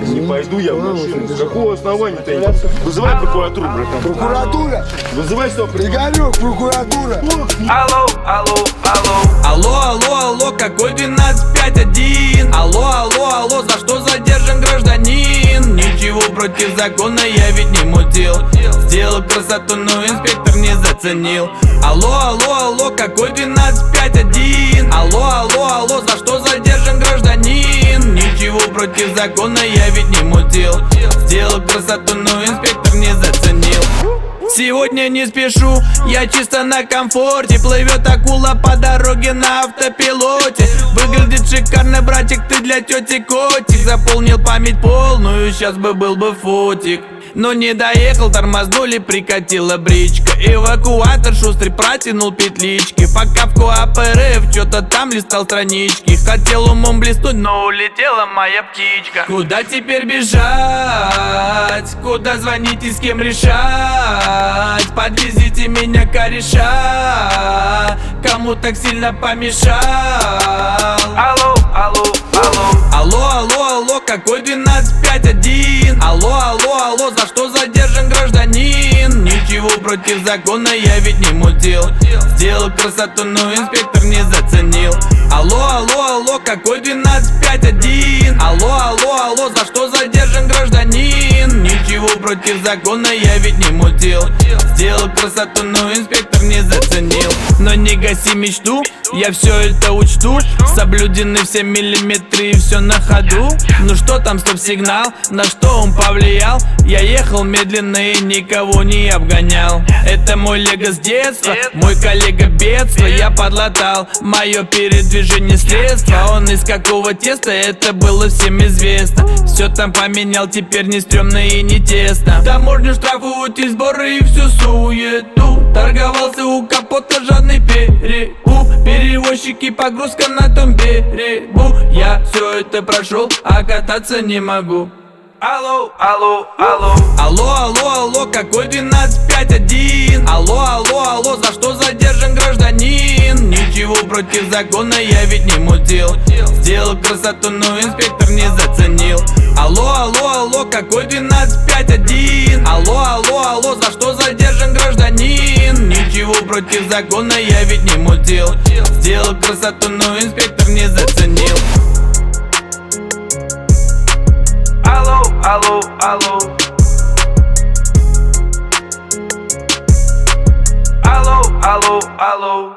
Не пойду я в машину. С какого основания-то? Вызывай прокуратуру, братан. Прокуратура? Вызывай стоп. Игорек, прокуратура. Алло, какой 1251? Алло, за что задержан гражданин? Ничего против закона я ведь не мутил. Сделал красоту, но инспектор не заценил. Алло, какой 1251? Алло, за что задержан гражданин? Ничего против закона я ведь не мутил. Сделал красоту, но инспектор не заценил. Сегодня не спешу, я чисто на комфорте. Плывет акула по дороге на автопилоте. Выглядит шикарно, братик, ты для тети котик. Заполнил память полную, сейчас бы был бы фотик. Но не доехал, тормознули, прикатила бричка. Эвакуатор шустрый протянул петлички. Пока в КОАП-РФ что-то там листал странички. Хотел умом блеснуть, но улетела моя птичка. Куда теперь бежать? Куда звонить и с кем решать? Подвезите меня, кореша. Кому так сильно помешал? Алло, какой 1251? Алло, за что задержан гражданин? Ничего против закона я ведь не мутил. Сделал красоту, но инспектор не заценил. Алло, какой 1251? Алло, за что задержан гражданин? Ничего против закона я ведь не мутил. Сделал красоту, но инспектор не заценил. Но не гаси мечту, я все это учту. Соблюдены все миллиметры и все на ходу. Ну что там, стоп-сигнал, на что он повлиял? Я ехал медленно и никого не обгонял. Это мой лего с детства, мой коллега бедства. Я подлатал мое передвижение средства. Он из какого теста, это было всем известно. Все там поменял, теперь не стрёмно и не тесно. Таможню штрафуют и сборы и всю суету. Торговался у капота жадный перекуп. Перевозчики, погрузка на том берегу. Я все это прошел, а кататься не могу. Алло, какой 1251? Алло, за что задержан гражданин? Ничего против закона я ведь не мутил. Сделал красоту, но инспектор не заценил. Алло, какой 1251? Алло, за что задержан гражданин? Ничего против закона я ведь не мутил. Сделал красоту, но инспектор не заценил. Алло.